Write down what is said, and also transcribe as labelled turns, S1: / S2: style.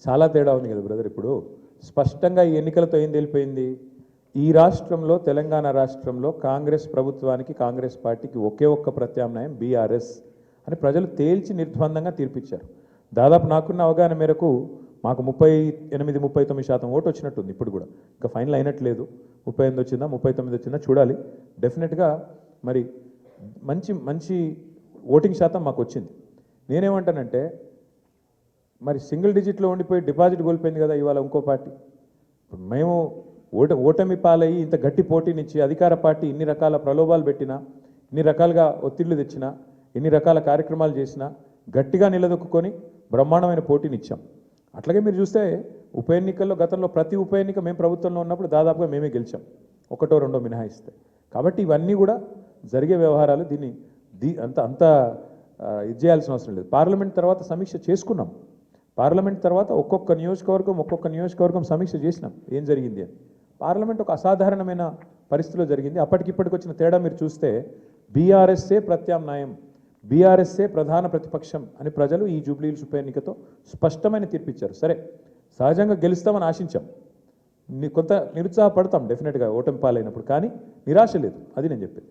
S1: చాలా తేడా ఉంది కదా బ్రదర్. ఇప్పుడు స్పష్టంగా ఈ ఎన్నికలతో ఏం తెలిపోయింది, ఈ రాష్ట్రంలో తెలంగాణ రాష్ట్రంలో కాంగ్రెస్ ప్రభుత్వానికి కాంగ్రెస్ పార్టీకి ఒకే ఒక్క ప్రత్యామ్నాయం బీఆర్ఎస్ అని ప్రజలు తేల్చి నిర్ద్వందంగా తీర్పిచ్చారు. దాదాపు నాకున్న అవగాహన మేరకు మాకు 38-39% ఓటు వచ్చినట్టుంది. ఇప్పుడు కూడా ఇంకా ఫైనల్ అయినట్లేదు. 38 వచ్చిందా 39 వచ్చిందా చూడాలి. డెఫినెట్గా మరి మంచి మంచి ఓటింగ్ శాతం మాకు వచ్చింది. నేనేమంటానంటే మరి సింగిల్ డిజిట్లో ఉండిపోయి డిపాజిట్ కోల్పోయింది కదా ఇవాళ ఇంకో పార్టీ. మేము ఓటమి పాలయ్యి ఇంత గట్టి పోటీనిచ్చి అధికార పార్టీ ఇన్ని రకాల ప్రలోభాలు పెట్టినా, ఇన్ని రకాలుగా ఒత్తిళ్లు తెచ్చినా, ఎన్ని రకాల కార్యక్రమాలు చేసినా గట్టిగా నిలదొక్కుని బ్రహ్మాండమైన పోటీనిచ్చాం. అట్లాగే మీరు చూస్తే ఉప ఎన్నికల్లో గతంలో ప్రతి ఉప ఎన్నిక మేము ప్రభుత్వంలో ఉన్నప్పుడు దాదాపుగా మేమే గెలిచాం, ఒకటో రెండో మినహాయిస్తే. కాబట్టి ఇవన్నీ కూడా జరిగే వ్యవహారాలు. దీన్ని అంత ఇది చేయాల్సిన అవసరం లేదు. పార్లమెంట్ తర్వాత సమీక్ష చేసుకున్నాం. పార్లమెంట్ తర్వాత ఒక్కొక్క నియోజకవర్గం సమీక్ష చేసినాం ఏం జరిగింది అని. పార్లమెంట్ ఒక అసాధారణమైన పరిస్థితిలో జరిగింది. అప్పటికిప్పటికి వచ్చిన తేడా మీరు చూస్తే బీఆర్ఎస్ఏ ప్రత్యామ్నాయం, బీఆర్ఎస్ఏ ప్రధాన ప్రతిపక్షం అని ప్రజలు ఈ జూబ్లీహిల్స్ ఉప ఎన్నికతో స్పష్టమైన తీర్పిచ్చారు. సరే, సహజంగా గెలుస్తామని ఆశించాం, కొంత నిరుత్సాహపడతాం డెఫినెట్గా ఓటమి పాలైనప్పుడు, కానీ నిరాశ లేదు. అది నేను చెప్పేది.